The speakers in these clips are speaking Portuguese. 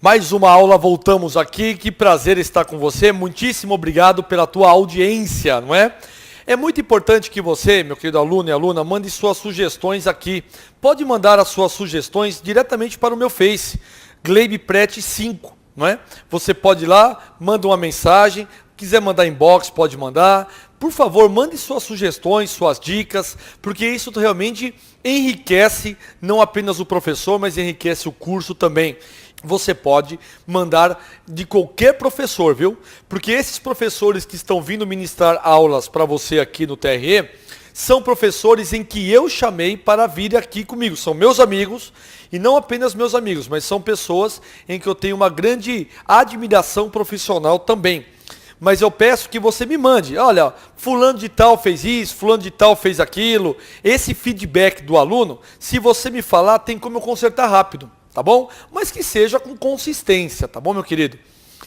Mais uma aula, voltamos aqui, que prazer estar com você, muitíssimo obrigado pela tua audiência, não é? É muito importante que você, meu querido aluno e aluna, mande suas sugestões aqui. Pode mandar as suas sugestões diretamente para o meu Face, GleibePrete5, não é? Você pode ir lá, manda uma mensagem, quiser mandar inbox, pode mandar. Por favor, mande suas sugestões, suas dicas, porque isso realmente enriquece não apenas o professor, mas enriquece o curso também. Você pode mandar de qualquer professor, viu? Porque esses professores que estão vindo ministrar aulas para você aqui no TRE, são professores em que eu chamei para vir aqui comigo. São meus amigos, e não apenas meus amigos, mas são pessoas em que eu tenho uma grande admiração profissional também. Mas eu peço que você me mande, olha, fulano de tal fez isso, fulano de tal fez aquilo. Esse feedback do aluno, se você me falar, tem como eu consertar rápido, tá bom? Mas que seja com consistência, tá bom, meu querido?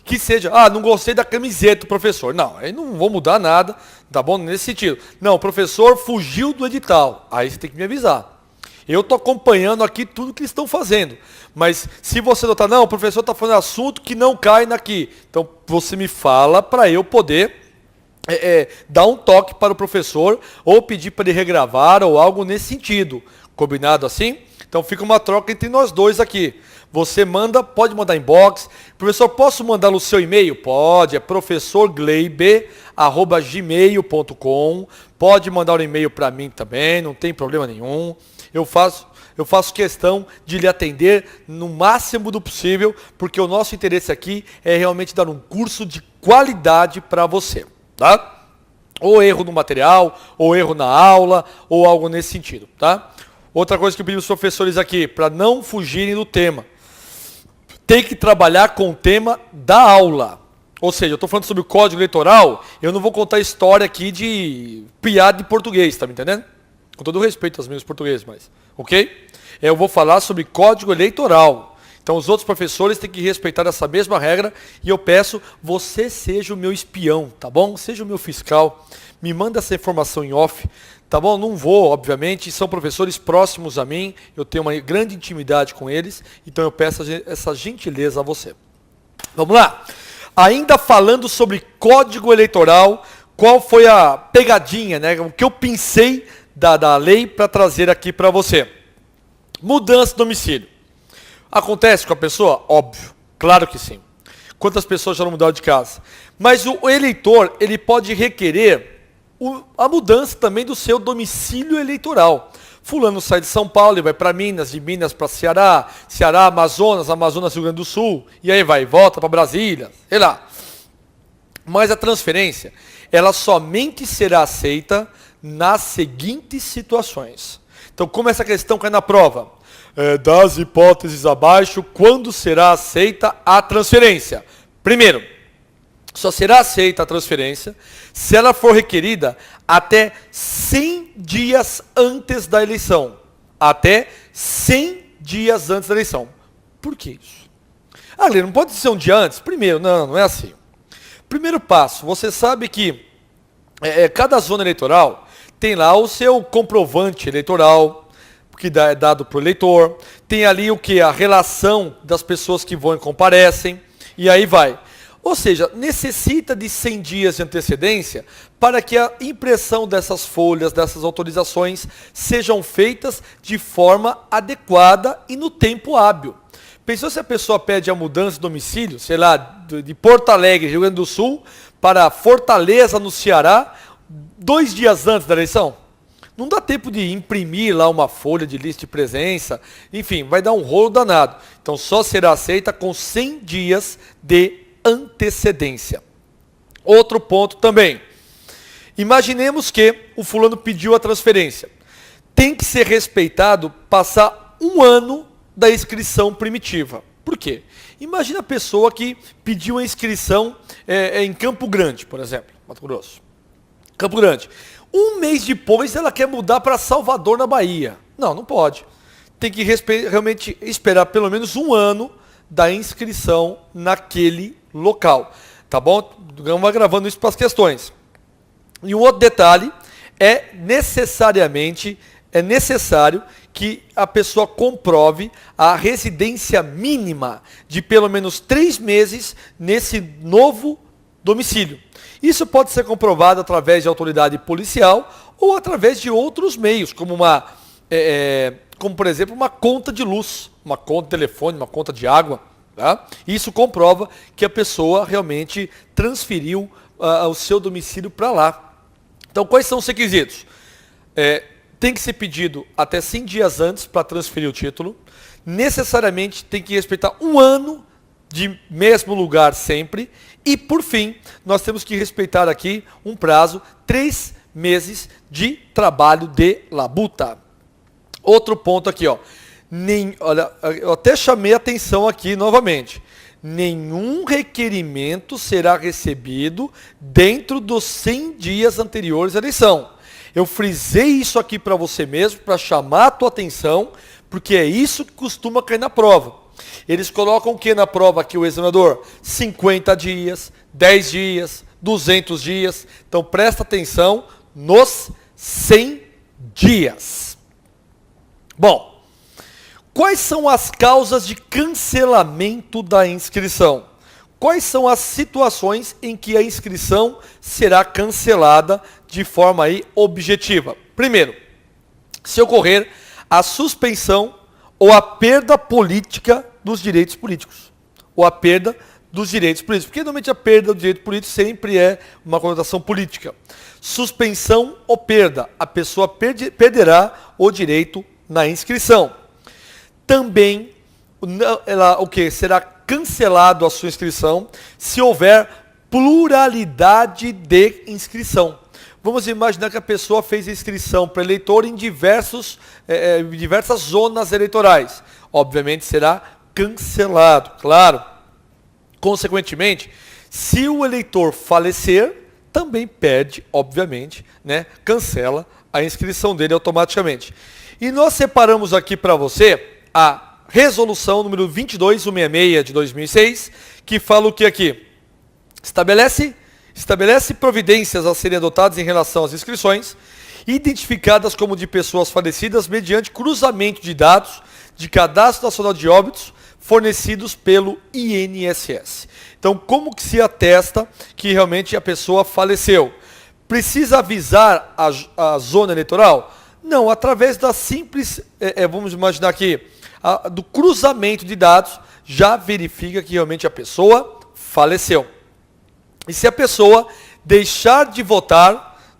Que seja, não gostei da camiseta do professor. Não, aí não vou mudar nada, tá bom? Nesse sentido. Não, o professor fugiu do edital, aí você tem que me avisar. Eu estou acompanhando aqui tudo que eles estão fazendo. Mas se você notar, não, o professor está falando assunto que não cai naqui. Então você me fala para eu poder dar um toque para o professor ou pedir para ele regravar ou algo nesse sentido. Combinado assim? Então fica uma troca entre nós dois aqui. Você manda, pode mandar inbox. Professor, posso mandar no seu e-mail? Pode, é professorgleibe@gmail.com. Pode mandar um e-mail para mim também, não tem problema nenhum. Eu faço questão de lhe atender no máximo do possível, porque o nosso interesse aqui é realmente dar um curso de qualidade para você, tá? Ou erro no material, ou erro na aula, ou algo nesse sentido, tá? Outra coisa que eu pedi aos professores aqui, para não fugirem do tema, tem que trabalhar com o tema da aula. Ou seja, eu estou falando sobre o Código Eleitoral, eu não vou contar história aqui de piada de português, tá me entendendo? Com todo respeito aos meus portugueses, mas, ok? Eu vou falar sobre Código Eleitoral. Então os outros professores têm que respeitar essa mesma regra e eu peço, você seja o meu espião, tá bom? Seja o meu fiscal, me manda essa informação em off, tá bom? Não vou, obviamente, são professores próximos a mim, eu tenho uma grande intimidade com eles, então eu peço essa gentileza a você. Vamos lá? Ainda falando sobre Código Eleitoral, qual foi a pegadinha, né? O que eu pensei da lei para trazer aqui para você. Mudança de domicílio. Acontece com a pessoa? Óbvio, claro que sim. Quantas pessoas já não mudaram de casa? Mas o eleitor, ele pode requerer a mudança também do seu domicílio eleitoral. Fulano sai de São Paulo e vai para Minas, de Minas para Ceará, Ceará, Amazonas, Amazonas, Rio Grande do Sul, e aí vai, volta para Brasília, sei lá. Mas a transferência, ela somente será aceita nas seguintes situações. Então, como essa questão cai na prova? Das hipóteses abaixo, quando será aceita a transferência? Primeiro, só será aceita a transferência se ela for requerida até 100 dias antes da eleição. Até 100 dias antes da eleição. Por que isso? Guilherme, não pode ser um dia antes? Primeiro, não é assim. Primeiro passo, você sabe que cada zona eleitoral tem lá o seu comprovante eleitoral, que é dado para o eleitor. Tem ali o que? A relação das pessoas que vão e comparecem. E aí vai. Ou seja, necessita de 100 dias de antecedência para que a impressão dessas folhas, dessas autorizações, sejam feitas de forma adequada e no tempo hábil. Pensou se a pessoa pede a mudança de domicílio, sei lá, de Porto Alegre, Rio Grande do Sul, para Fortaleza, no Ceará, 2 dias antes da eleição? Não dá tempo de imprimir lá uma folha de lista de presença, enfim, vai dar um rolo danado. Então só será aceita com 100 dias de antecedência. Outro ponto também. Imaginemos que o fulano pediu a transferência. Tem que ser respeitado passar 1 ano da inscrição primitiva. Por quê? Imagina a pessoa que pediu a inscrição em Campo Grande, por exemplo, Mato Grosso. Campo Grande. 1 mês depois ela quer mudar para Salvador, na Bahia. Não pode. Tem que realmente esperar pelo menos 1 ano da inscrição naquele local. Tá bom? Vamos gravando isso para as questões. E um outro detalhe é necessariamente é necessário que a pessoa comprove a residência mínima de pelo menos 3 meses nesse novo domicílio. Isso pode ser comprovado através de autoridade policial ou através de outros meios, como como por exemplo uma conta de luz, uma conta de telefone, uma conta de água. Tá? Isso comprova que a pessoa realmente transferiu o seu domicílio para lá. Então, quais são os requisitos? Tem que ser pedido até 100 dias antes para transferir o título. Necessariamente tem que respeitar 1 ano de mesmo lugar sempre. E, por fim, nós temos que respeitar aqui um prazo, 3 meses de trabalho de labuta. Outro ponto aqui, ó. Olha, eu até chamei a atenção aqui novamente. Nenhum requerimento será recebido dentro dos 100 dias anteriores à eleição. Eu frisei isso aqui para você mesmo, para chamar a tua atenção, porque é isso que costuma cair na prova. Eles colocam o que na prova aqui, o examinador? 50 dias, 10 dias, 200 dias. Então presta atenção nos 100 dias. Bom, quais são as causas de cancelamento da inscrição? Quais são as situações em que a inscrição será cancelada de forma aí objetiva? Primeiro, se ocorrer a suspensão ou a perda política dos direitos políticos. Ou a perda dos direitos políticos. Porque normalmente a perda do direito político sempre é uma conotação política. Suspensão ou perda. A pessoa perderá o direito na inscrição. Também será cancelado a sua inscrição se houver pluralidade de inscrição. Vamos imaginar que a pessoa fez inscrição para eleitor em diversas zonas eleitorais. Obviamente será cancelado, claro. Consequentemente, se o eleitor falecer, também perde, obviamente, né? Cancela a inscrição dele automaticamente. E nós separamos aqui para você a resolução número 22166 de 2006, que fala o que aqui? Estabelece providências a serem adotadas em relação às inscrições, identificadas como de pessoas falecidas mediante cruzamento de dados de Cadastro Nacional de Óbitos fornecidos pelo INSS. Então, como que se atesta que realmente a pessoa faleceu? Precisa avisar a zona eleitoral? Não, através da simples, vamos imaginar aqui, do cruzamento de dados, já verifica que realmente a pessoa faleceu. E se a pessoa deixar de votar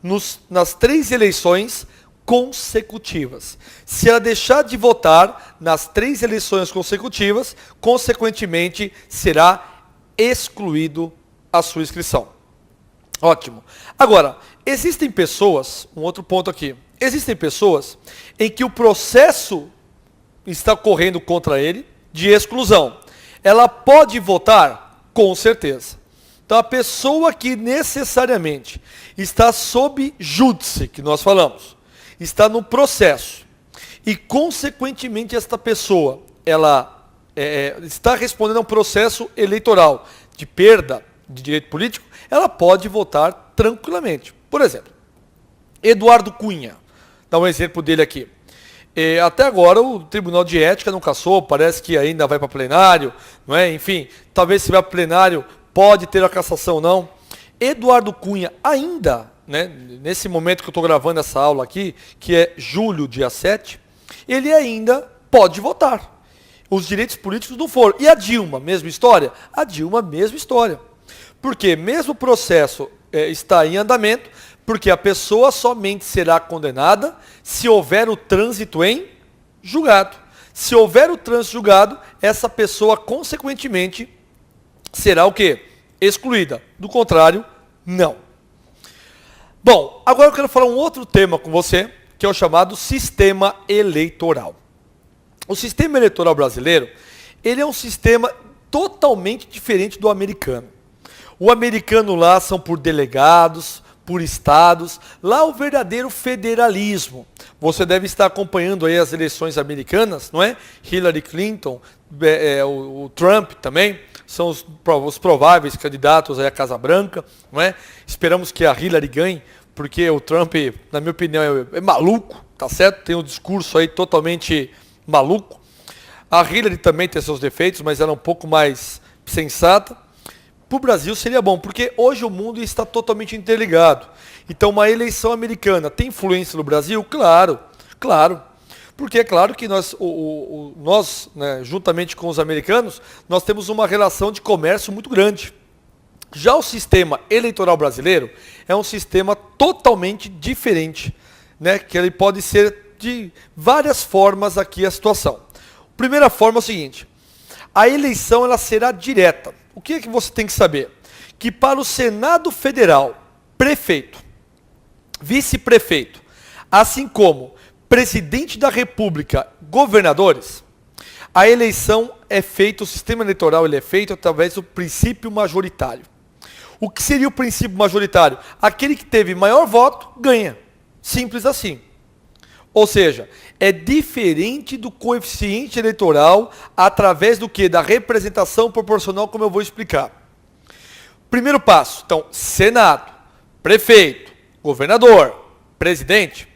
nas 3 eleições consecutivas. Se ela deixar de votar nas 3 eleições consecutivas, consequentemente será excluído a sua inscrição. Ótimo. Agora, existem pessoas, um outro ponto aqui, existem pessoas em que o processo está correndo contra ele de exclusão. Ela pode votar? Com certeza. Então, a pessoa que necessariamente está sob júdice, que nós falamos, está no processo, e, consequentemente, esta pessoa ela está respondendo a um processo eleitoral de perda de direito político, ela pode votar tranquilamente. Por exemplo, Eduardo Cunha, dá um exemplo dele aqui. Até agora o Tribunal de Ética não cassou, parece que ainda vai para plenário, não é? Enfim, talvez se vai para plenário pode ter a cassação ou não. Eduardo Cunha ainda, né, nesse momento que eu estou gravando essa aula aqui, que é julho, dia 7, ele ainda pode votar. Os direitos políticos não foram. E a Dilma, mesma história? A Dilma, mesma história. Porque mesmo o processo está em andamento, porque a pessoa somente será condenada se houver o trânsito em julgado. Se houver o trânsito julgado, essa pessoa, consequentemente, será o quê? Excluída. Do contrário, não. Bom, agora eu quero falar um outro tema com você, que é o chamado sistema eleitoral. O sistema eleitoral brasileiro, ele é um sistema totalmente diferente do americano. O americano lá são por delegados, por estados, lá o verdadeiro federalismo. Você deve estar acompanhando aí as eleições americanas, não é? Hillary Clinton, o Trump também, são os prováveis candidatos aí à Casa Branca, não é? Esperamos que a Hillary ganhe, porque o Trump, na minha opinião, é maluco, tá certo? Tem um discurso aí totalmente maluco. A Hillary também tem seus defeitos, mas ela é um pouco mais sensata. Para o Brasil seria bom, porque hoje o mundo está totalmente interligado. Então, uma eleição americana tem influência no Brasil? Claro, claro. Porque é claro que nós, né, juntamente com os americanos, nós temos uma relação de comércio muito grande. Já o sistema eleitoral brasileiro é um sistema totalmente diferente, né, que ele pode ser de várias formas aqui a situação. Primeira forma é o seguinte: a eleição ela será direta. O que é que você tem que saber? Que para o Senado Federal, prefeito, vice-prefeito, assim como presidente da República, governadores, a eleição é feita, o sistema eleitoral ele é feito através do princípio majoritário. O que seria o princípio majoritário? Aquele que teve maior voto, ganha. Simples assim. Ou seja, é diferente do coeficiente eleitoral através do que? Da representação proporcional, como eu vou explicar. Primeiro passo, então, Senado, prefeito, governador, presidente.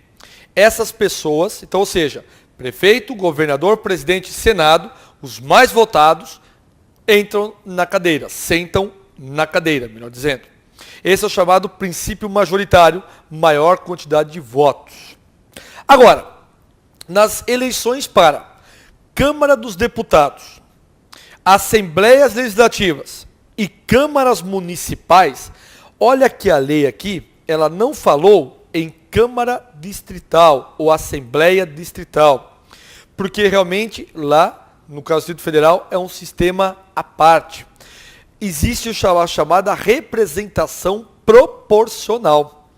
Essas pessoas, então, ou seja, prefeito, governador, presidente e Senado, os mais votados, entram na cadeira, sentam na cadeira, melhor dizendo. Esse é o chamado princípio majoritário, maior quantidade de votos. Agora, nas eleições para Câmara dos Deputados, Assembleias Legislativas e Câmaras Municipais, olha que a lei aqui, ela não falou em Câmara Distrital ou Assembleia Distrital, porque realmente lá, no caso do Distrito Federal, é um sistema à parte. Existe a chamada representação proporcional.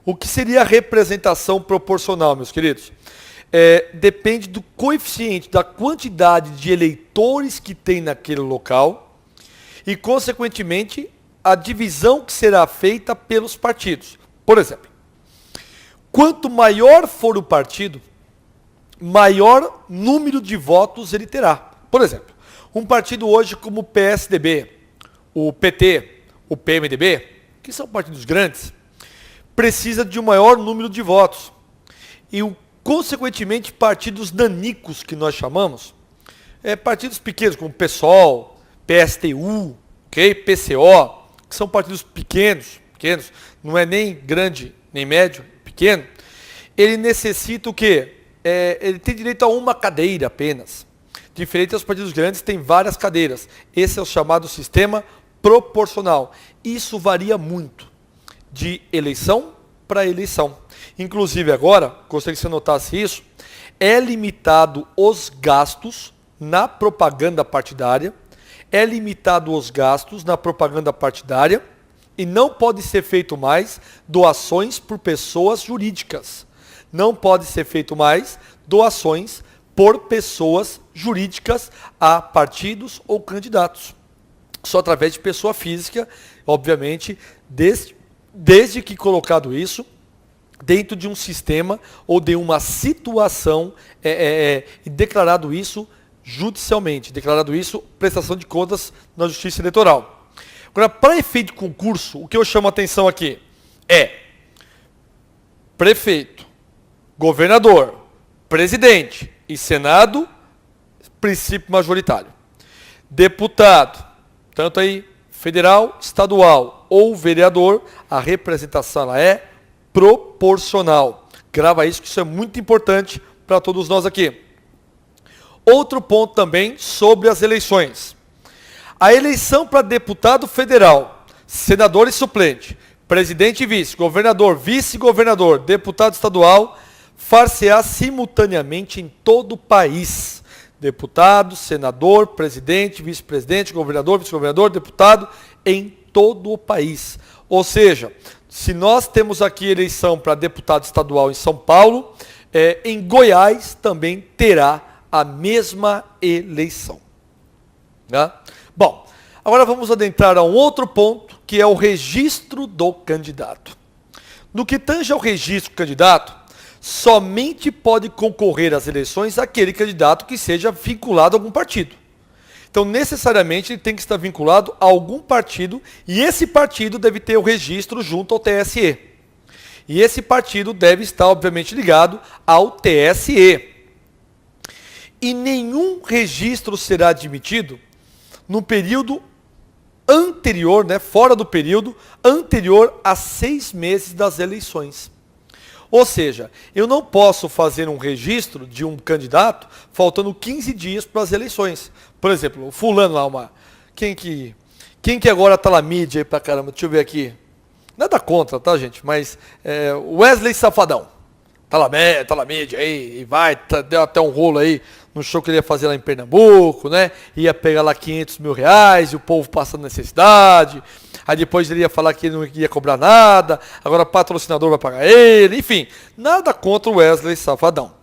O que seria a representação proporcional, meus queridos? Depende do coeficiente, da quantidade de eleitores que tem naquele local e, consequentemente, a divisão que será feita pelos partidos. Por exemplo, quanto maior for o partido, maior número de votos ele terá. Por exemplo, um partido hoje como o PSDB, o PT, o PMDB, que são partidos grandes, precisa de um maior número de votos. E, consequentemente, partidos nanicos, que nós chamamos, partidos pequenos, como PSOL, PSTU, okay, PCO, que são partidos pequenos, não é nem grande, nem médio, pequeno, ele necessita o quê? Ele tem direito a uma cadeira apenas. Diferente dos partidos grandes, tem várias cadeiras. Esse é o chamado sistema proporcional. Isso varia muito de eleição para eleição. Inclusive agora, gostaria que você notasse isso, é limitado os gastos na propaganda partidária, e não pode ser feito mais doações por pessoas jurídicas. Não pode ser feito mais doações por pessoas jurídicas a partidos ou candidatos. Só através de pessoa física, obviamente, desde que colocado isso dentro de um sistema ou de uma situação e declarado isso judicialmente, declarado isso prestação de contas na Justiça Eleitoral. Agora, para efeito de concurso, o que eu chamo a atenção aqui é prefeito, governador, presidente e Senado, princípio majoritário. Deputado, tanto aí federal, estadual ou vereador, a representação ela é proporcional. Grava isso, que isso é muito importante para todos nós aqui. Outro ponto também sobre as eleições. A eleição para deputado federal, senador e suplente, presidente e vice, governador, vice-governador, deputado estadual, far-se-á simultaneamente em todo o país. Deputado, senador, presidente, vice-presidente, governador, vice-governador, deputado, em todo o país. Ou seja, se nós temos aqui eleição para deputado estadual em São Paulo, em Goiás também terá a mesma eleição. Né? Bom, agora vamos adentrar a um outro ponto, que é o registro do candidato. No que tange ao registro do candidato, somente pode concorrer às eleições aquele candidato que seja vinculado a algum partido. Então, necessariamente, ele tem que estar vinculado a algum partido, e esse partido deve ter o registro junto ao TSE. E esse partido deve estar, obviamente, ligado ao TSE. E nenhum registro será admitido no período anterior, né, fora do período anterior a 6 meses das eleições. Ou seja, eu não posso fazer um registro de um candidato faltando 15 dias para as eleições. Por exemplo, o fulano lá, quem que agora está na mídia aí pra caramba? Deixa eu ver aqui. Nada contra, tá, gente? Mas Wesley Safadão. Tá na mídia aí, e vai, deu até um rolo aí no show que ele ia fazer lá em Pernambuco, né? Ia pegar lá 500 mil reais, e o povo passando necessidade. Aí depois ele ia falar que ele não ia cobrar nada, agora o patrocinador vai pagar ele, enfim. Nada contra o Wesley Safadão.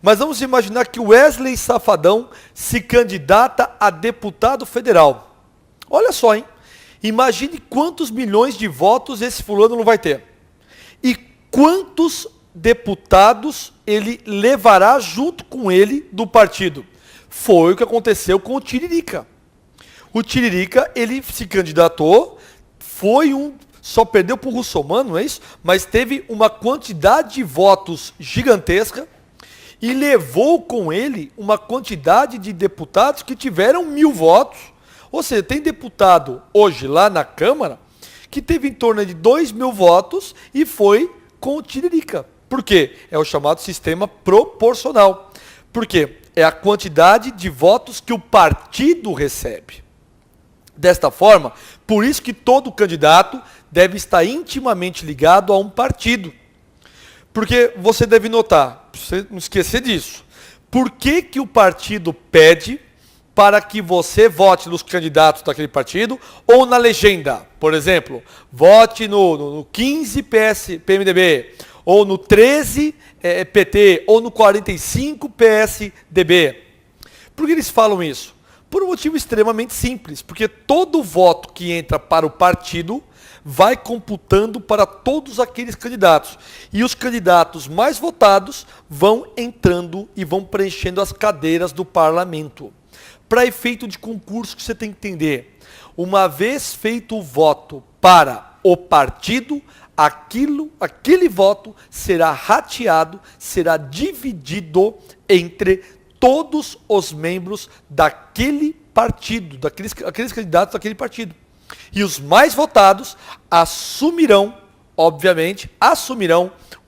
Mas vamos imaginar que o Wesley Safadão se candidata a deputado federal. Olha só, hein? Imagine quantos milhões de votos esse fulano não vai ter. E quantos deputados ele levará junto com ele do partido. Foi o que aconteceu com o Tiririca. O Tiririca, ele se candidatou, só perdeu para o Russomano, não é isso? Mas teve uma quantidade de votos gigantesca e levou com ele uma quantidade de deputados que tiveram 1000 votos. Ou seja, tem deputado hoje lá na Câmara que teve em torno de 2.000 votos e foi com o Tiririca. Por quê? É o chamado sistema proporcional. Por quê? É a quantidade de votos que o partido recebe. Desta forma, por isso que todo candidato deve estar intimamente ligado a um partido. Porque você deve notar, você não esquecer disso, por que que o partido pede para que você vote nos candidatos daquele partido ou na legenda? Por exemplo, vote no 15 PMDB, ou no 13 PT, ou no 45 PSDB. Por que eles falam isso? Por um motivo extremamente simples, porque todo voto que entra para o partido vai computando para todos aqueles candidatos. E os candidatos mais votados vão entrando e vão preenchendo as cadeiras do parlamento. Para efeito de concurso, que você tem que entender, uma vez feito o voto para o partido, aquele voto será rateado, será dividido entre todos os membros daquele partido, aqueles candidatos daquele partido. E os mais votados assumirão, obviamente,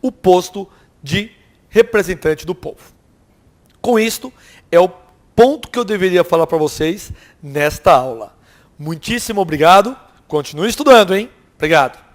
o posto de representante do povo. Com isto, é o ponto que eu deveria falar para vocês nesta aula. Muitíssimo obrigado. Continue estudando, hein? Obrigado.